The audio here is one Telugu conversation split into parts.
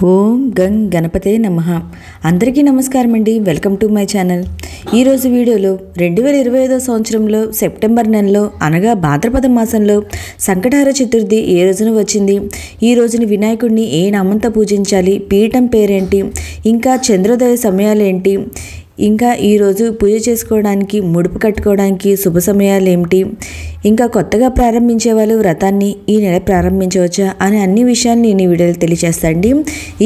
ఓం గంగ్ గణపతే నమః. అందరికీ నమస్కారం అండి. Welcome to my channel. ఈరోజు వీడియోలో 2025 సంవత్సరంలో సెప్టెంబర్ నెలలో అనగా భాద్రపద మాసంలో సంకటహర చతుర్థి ఏ రోజున వచ్చింది, ఈ రోజున వినాయకుడిని ఏ నామంతో పూజించాలి, పీఠం పేరేంటి, ఇంకా చంద్రోదయ సమయాలు ఏంటి, ఇంకా ఈరోజు పూజ చేసుకోవడానికి ముడుపు కట్టుకోవడానికి శుభ సమయాలు ఏమిటి, ఇంకా కొత్తగా ప్రారంభించే వాళ్ళు వ్రతాన్ని ఈ నెల ప్రారంభించవచ్చా అని అన్ని విషయాలు నేను ఈ వీడియోలో తెలియజేస్తానండి.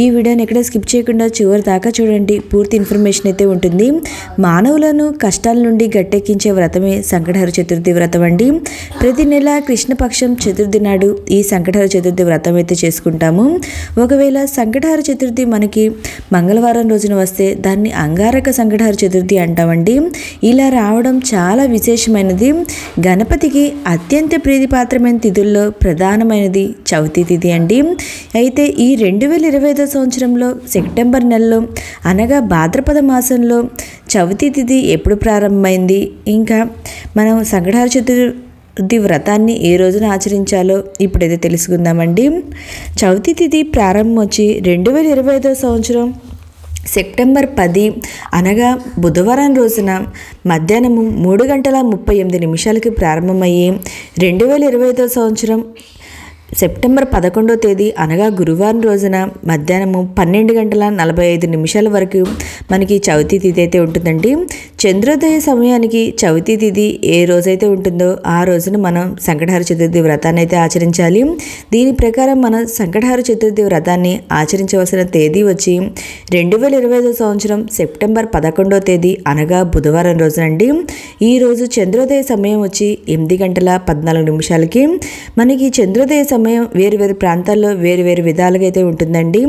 ఈ వీడియోని ఎక్కడ స్కిప్ చేయకుండా చివరి దాకా చూడండి. పూర్తి ఇన్ఫర్మేషన్ అయితే ఉంటుంది. మానవులను కష్టాల నుండి గట్టెక్కించే వ్రతమే సంకటహర చతుర్థి వ్రతం అండి. ప్రతి నెల కృష్ణపక్షం చతుర్థి నాడు ఈ సంకటహర చతుర్థి వ్రతం అయితే చేసుకుంటాము. ఒకవేళ సంకటహర చతుర్థి మనకి మంగళవారం రోజున వస్తే దాన్ని అంగారక సంకటహర చతుర్థి అంటామండి. ఇలా రావడం చాలా విశేషమైనది. గణపతికి అత్యంత ప్రీతిపాత్రమైన తిథుల్లో ప్రధానమైనది చవితి తిథి అండి. అయితే ఈ 2025 సంవత్సరంలో సెప్టెంబర్ నెలలో అనగా భాద్రపద మాసంలో చవితి తిథి ఎప్పుడు ప్రారంభమైంది, ఇంకా మనం సంకటహర చతుర్థి వ్రతాన్ని ఏ రోజున ఆచరించాలో ఇప్పుడైతే తెలుసుకుందామండి. చవితి తిథి ప్రారంభం వచ్చి 2025 సంవత్సరం సెప్టెంబర్ 10 అనగా బుధవారం రోజున మధ్యాహ్నము 3:38 ప్రారంభమయ్యి 2025 సంవత్సరం సెప్టెంబర్ 11వ తేదీ అనగా గురువారం రోజున మధ్యాహ్నము 12:45 వరకు మనకి చవితి తిథి అయితే ఉంటుందండి. చంద్రోదయ సమయానికి చవితి తిథి ఏ రోజైతే ఉంటుందో ఆ రోజున మనం సంకటహర చతుర్థి వ్రతాన్ని అయితే ఆచరించాలి. దీని ప్రకారం మనం సంకటహర చతుర్థి వ్రతాన్ని ఆచరించవలసిన తేదీ వచ్చి 2025 సంవత్సరం సెప్టెంబర్ 11వ తేదీ అనగా బుధవారం రోజునండి. ఈరోజు చంద్రోదయ సమయం వచ్చి 8:14 మనకి చంద్రోదయ సమయం వేరు వేరు ప్రాంతాల్లో వేరు వేరు విధాలుగా అయితే ఉంటుందండి.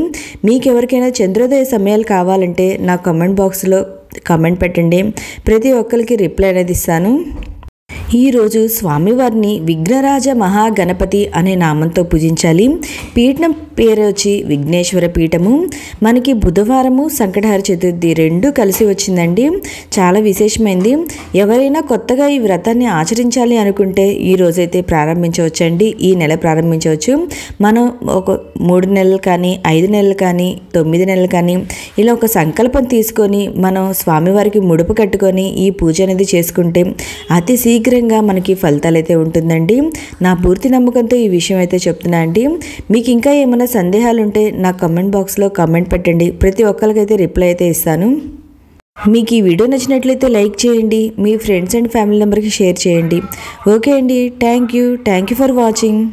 మీకు ఎవరికైనా చంద్రోదయ సమయాలు కావాలంటే నా కామెంట్ బాక్స్లో కామెంట్ పెట్టండి. ప్రతి ఒక్కరికి రిప్లై అనేది ఇస్తాను. ఈరోజు స్వామివారిని విఘ్నరాజ మహాగణపతి అనే నామంతో పూజించాలి. పీఠం పేరు వచ్చి విఘ్నేశ్వర పీఠము. మనకి బుధవారము సంకటహర చతుర్థి రెండు కలిసి వచ్చిందండి. చాలా విశేషమైంది. ఎవరైనా కొత్తగా ఈ వ్రతాన్ని ఆచరించాలి అనుకుంటే ఈ రోజైతే ప్రారంభించవచ్చండి. ఈ నెల ప్రారంభించవచ్చు. మనం ఒక 3 నెలలు కానీ 5 నెలలు కానీ 9 నెలలు కానీ ఇలా ఒక సంకల్పం తీసుకొని మనం స్వామివారికి ముడుపు కట్టుకొని ఈ పూజ అనేది చేసుకుంటే అతి శీఘ్రంగా మనకి ఫలితాలు అయితే ఉంటుందండి. నా పూర్తి నమ్మకంతో ఈ విషయం అయితే చెప్తున్నా అండి. మీకు ఇంకా ఏమైనా సందేహాలు ఉంటే నా కామెంట్ బాక్స్లో కామెంట్ పెట్టండి. ప్రతి ఒక్కరికైతే రిప్లై అయితే ఇస్తాను. మీకు ఈ వీడియో నచ్చినట్లయితే లైక్ చేయండి. మీ ఫ్రెండ్స్ అండ్ ఫ్యామిలీ మెంబర్కి షేర్ చేయండి. ఓకే అండి. Thank you for watching.